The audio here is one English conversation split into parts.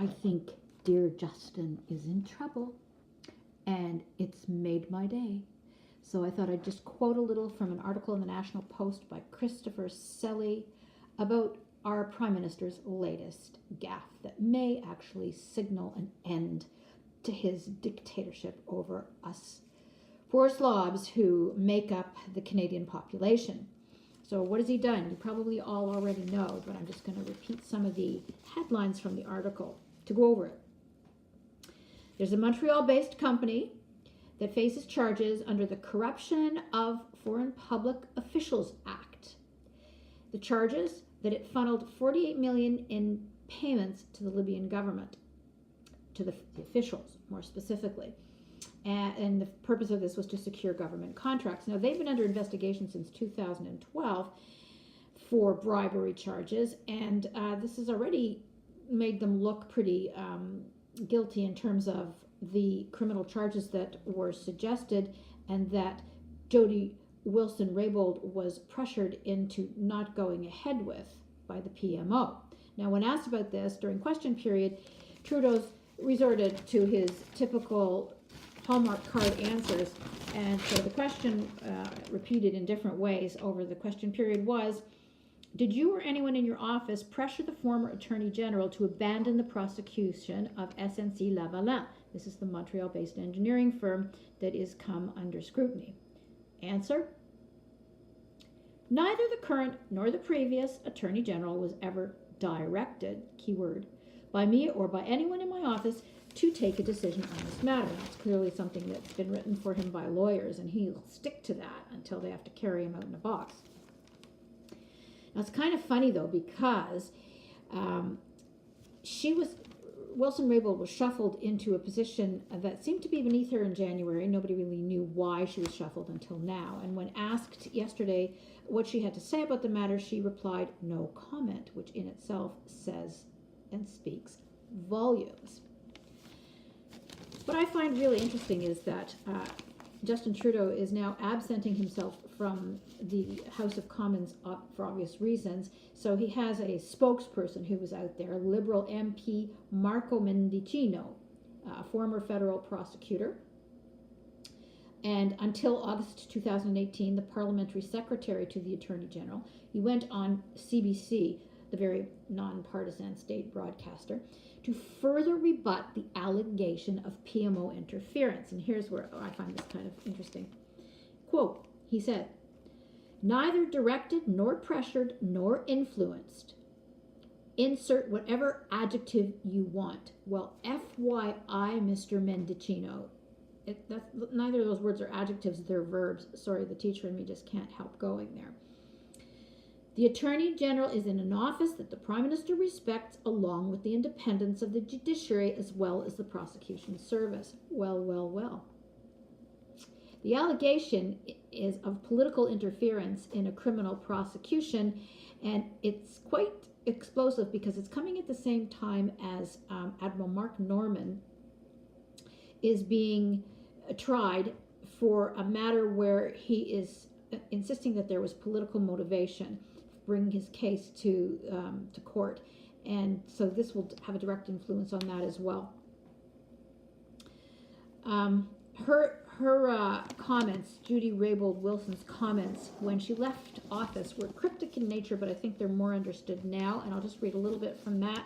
I think dear Justin is in trouble, and it's made my day. So I thought I'd just quote a little from an article in the National Post by Christopher Selly about our Prime Minister's latest gaffe that may actually signal an end to his dictatorship over us poor slobs who make up the Canadian population. So what has he done? You probably all already know, but I'm just going to repeat some of the headlines from the article to go over it. There's a Montreal-based company that faces charges under the Corruption of Foreign Public Officials Act. The charges that it funneled $48 million in payments to the Libyan government, to the officials more specifically. And the purpose of this was to secure government contracts. Now, they've been under investigation since 2012 for bribery charges, and this has already made them look pretty guilty in terms of the criminal charges that were suggested and that Jody Wilson-Raybould was pressured into not going ahead with by the PMO. Now, when asked about this during question period, Trudeau's resorted to his typical Hallmark card answers, and so the question repeated in different ways over the question period was, did you or anyone in your office pressure the former Attorney General to abandon the prosecution of SNC-Lavalin? This is the Montreal-based engineering firm that is come under scrutiny. Answer: neither the current nor the previous Attorney General was ever directed, keyword, by me or by anyone in my office to take a decision on this matter. That's clearly something that's been written for him by lawyers, and he'll stick to that until they have to carry him out in a box. Now, it's kind of funny, though, because Wilson-Raybould was shuffled into a position that seemed to be beneath her in January. Nobody really knew why she was shuffled until now. And when asked yesterday what she had to say about the matter, she replied, no comment, which in itself says and speaks volumes. What I find really interesting is that Justin Trudeau is now absenting himself from the House of Commons for obvious reasons. So he has a spokesperson who was out there, Liberal MP Marco Mendicino, a former federal prosecutor, and until August 2018, the parliamentary secretary to the Attorney General. He went on CBC, the very nonpartisan state broadcaster, to further rebut the allegation of PMO interference. And here's where I find this kind of interesting. Quote, he said, neither directed nor pressured nor influenced. Insert whatever adjective you want. Well, FYI, Mr. Mendicino. Neither of those words are adjectives, they're verbs. Sorry, the teacher in me just can't help going there. The Attorney General is in an office that the Prime Minister respects, along with the independence of the judiciary as well as the prosecution service. Well, well, well. The allegation is of political interference in a criminal prosecution, and it's quite explosive because it's coming at the same time as Admiral Mark Norman is being tried for a matter where he is insisting that there was political motivation, bring his case to court, and so this will have a direct influence on that as well. Her comments, Jody Raybould Wilson's comments when she left office, were cryptic in nature, but I think they're more understood now, and I'll just read a little bit from that.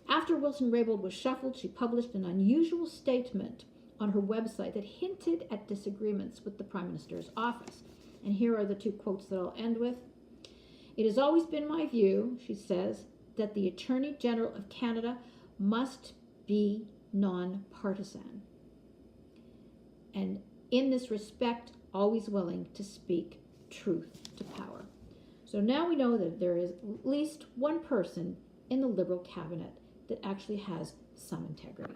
After Wilson-Raybould was shuffled, she published an unusual statement on her website that hinted at disagreements with the Prime Minister's office. And here are the two quotes that I'll end with. It has always been my view, she says, that the Attorney General of Canada must be non-partisan. And in this respect, always willing to speak truth to power. So now we know that there is at least one person in the Liberal cabinet that actually has some integrity.